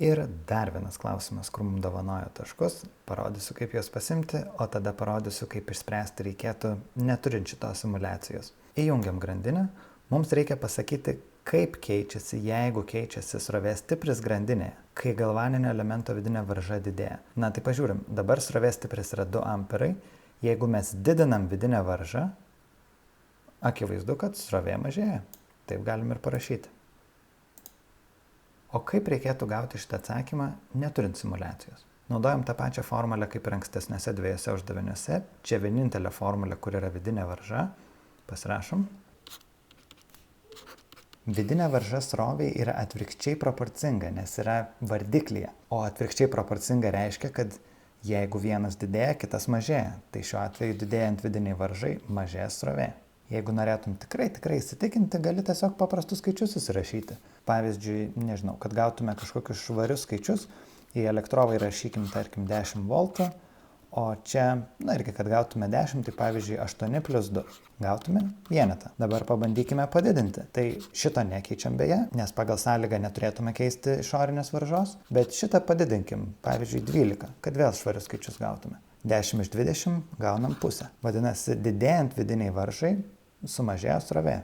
Ir dar vienas klausimas, kur mums dovanojo taškus, parodysiu, kaip juos pasimti, o tada parodysiu, kaip išspręsti reikėtų neturint šitos simulacijos. Įjungiam grandinę, mums reikia pasakyti, kaip keičiasi, jeigu keičiasi srovės stipris grandinėje, kai galvaninio elemento vidinė varža didėja. Na tai pažiūrim, dabar srovės stipris yra 2 amperai, jeigu mes didinam vidinę varžą, akivaizdu, kad srovė mažėja. Taip galim ir parašyti. O kaip reikėtų gauti šitą atsakymą, neturint simulacijos? Naudojam tą pačią formulę kaip ir ankstesniuose 2 uždaviniuose. Čia vienintelė formulė, kur yra vidinė varža. Pasirašom. Vidinė varža sroviai yra atvirkščiai proporcinga, nes yra vardiklyje. O atvirkščiai proporcinga reiškia, kad jeigu vienas didėja, kitas mažėja. Tai šiuo atveju didėjant vidiniai varžai mažėja srovė. Jeigu norėtum tikrai įsitikinti, gali tiesiog paprastus skaičius susirašyti. Pavyzdžiui, nežinau, kad gautume kažkokius švarius skaičius, į elektrovą įrašykim, tarkim, 10 voltų, o čia, irgi, kad gautume 10, tai pavyzdžiui, 8 plus 2. Gautume vienetą. Dabar pabandykime padidinti. Tai šito nekeičiam beje, nes pagal sąlygą neturėtume keisti išorinės varžos, bet šitą padidinkim, pavyzdžiui, 12, kad vėl švarius skaičius gautume. 10 iš 20 gaunam pusę. Vadinasi, didėjant vidiniai varžai, sumažėjo srovė.